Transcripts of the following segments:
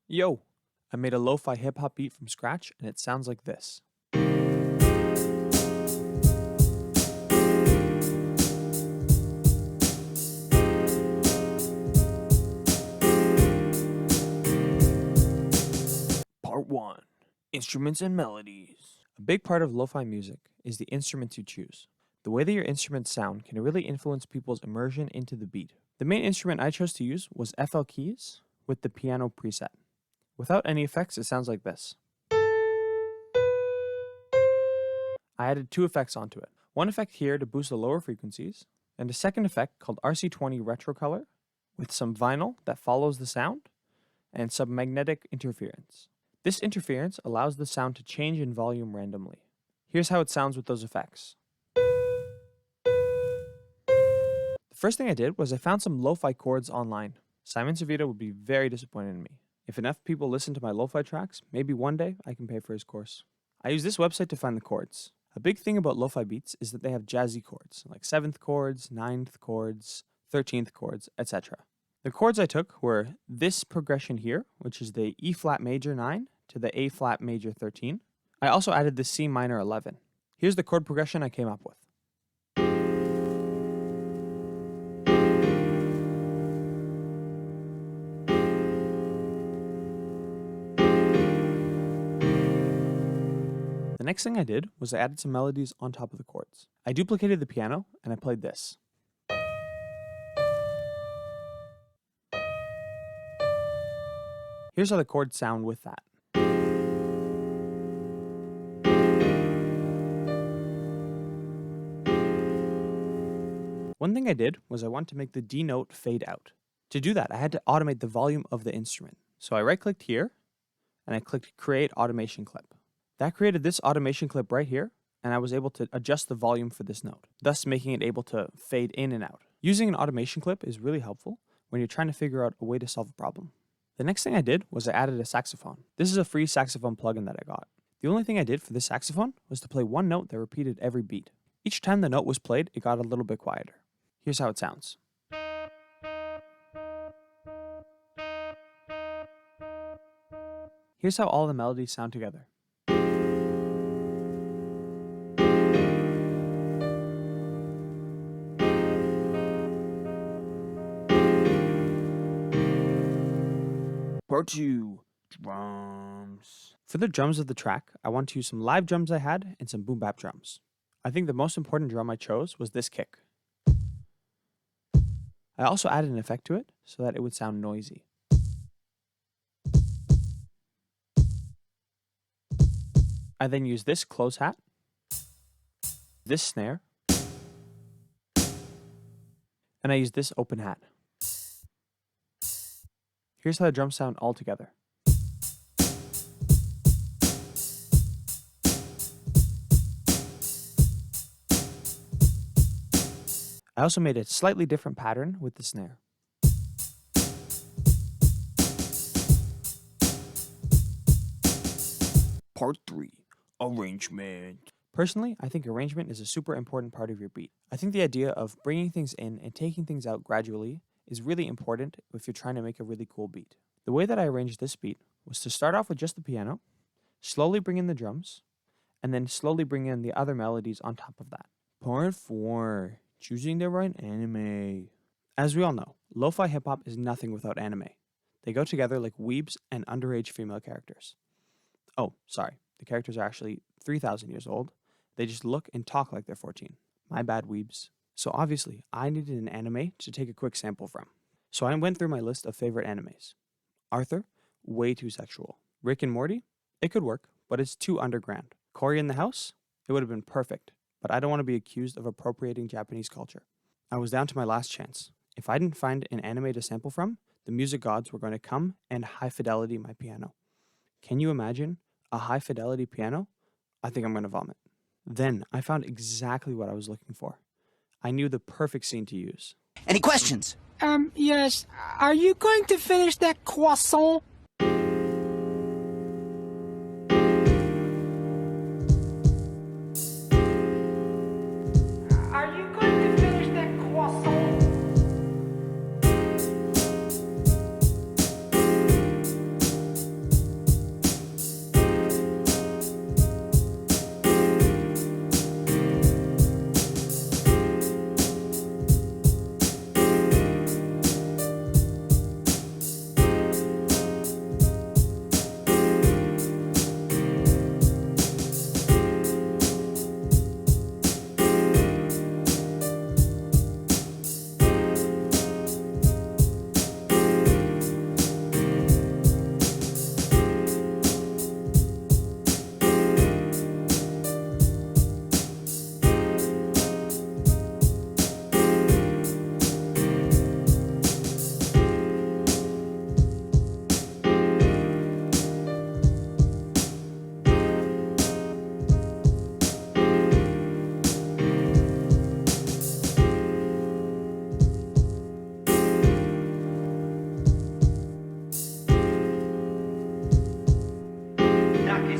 Yo, I made a lo-fi hip-hop beat from scratch and it sounds like this. Part 1. Instruments and melodies. A big part of lo-fi music is the instruments you choose. The way that your instruments sound can really influence people's immersion into the beat. The main instrument I chose to use was FL keys with the piano preset. Without any effects, it sounds like this. I added 2 effects onto it. One effect here to boost the lower frequencies, and a second effect called RC20 Retro Color with some vinyl that follows the sound, and some magnetic interference. This interference allows the sound to change in volume randomly. Here's how it sounds with those effects. The first thing I did was I found some lo-fi chords online. Simon Savita would be very disappointed in me. If enough people listen to my lo-fi tracks, maybe one day I can pay for his course. I use this website to find the chords. A big thing about lo-fi beats is that they have jazzy chords, like 7th chords, 9th chords, 13th chords, etc. The chords I took were this progression here, which is the E flat major 9 to the A flat major 13. I also added the C minor 11. Here's the chord progression I came up with. The next thing I did was I added some melodies on top of the chords. I duplicated the piano and I played this. Here's how the chords sound with that. One thing I did was I wanted to make the D note fade out. To do that, I had to automate the volume of the instrument. So I right-clicked here and I clicked Create Automation Clip. That created this automation clip right here, and I was able to adjust the volume for this note, thus making it able to fade in and out. Using an automation clip is really helpful when you're trying to figure out a way to solve a problem. The next thing I did was I added a saxophone. This is a free saxophone plugin that I got. The only thing I did for this saxophone was to play one note that repeated every beat. Each time the note was played, it got a little bit quieter. Here's how it sounds. Here's how all the melodies sound together. Part 2. Drums. For the drums of the track, I want to use some live drums I had and some boom bap drums. I think the most important drum I chose was this kick. I also added an effect to it so that it would sound noisy. I then used this close hat, this snare, and I used this open hat. Here's how the drums sound all together. I also made a slightly different pattern with the snare. Part 3. Arrangement. Personally, I think arrangement is a super important part of your beat. I think the idea of bringing things in and taking things out gradually is really important if you're trying to make a really cool beat. The way that I arranged this beat was to start off with just the piano, slowly bring in the drums, and then slowly bring in the other melodies on top of that. Part 4. Choosing the right anime. As we all know, lo-fi hip-hop is nothing without anime. They go together like weebs and underage female characters. Oh, sorry, the characters are actually 3,000 years old. They just look and talk like they're 14. My bad, weebs. So obviously, I needed an anime to take a quick sample from. So I went through my list of favorite animes. Arthur, way too sexual. Rick and Morty, it could work, but it's too underground. Cory in the House, it would have been perfect, but I don't want to be accused of appropriating Japanese culture. I was down to my last chance. If I didn't find an anime to sample from, the music gods were going to come and high fidelity my piano. Can you imagine a high fidelity piano? I think I'm going to vomit. Then I found exactly what I was looking for. I knew the perfect scene to use. Any questions? Yes. Are you going to finish that croissant? Are you going to finish that croissant?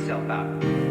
itself out.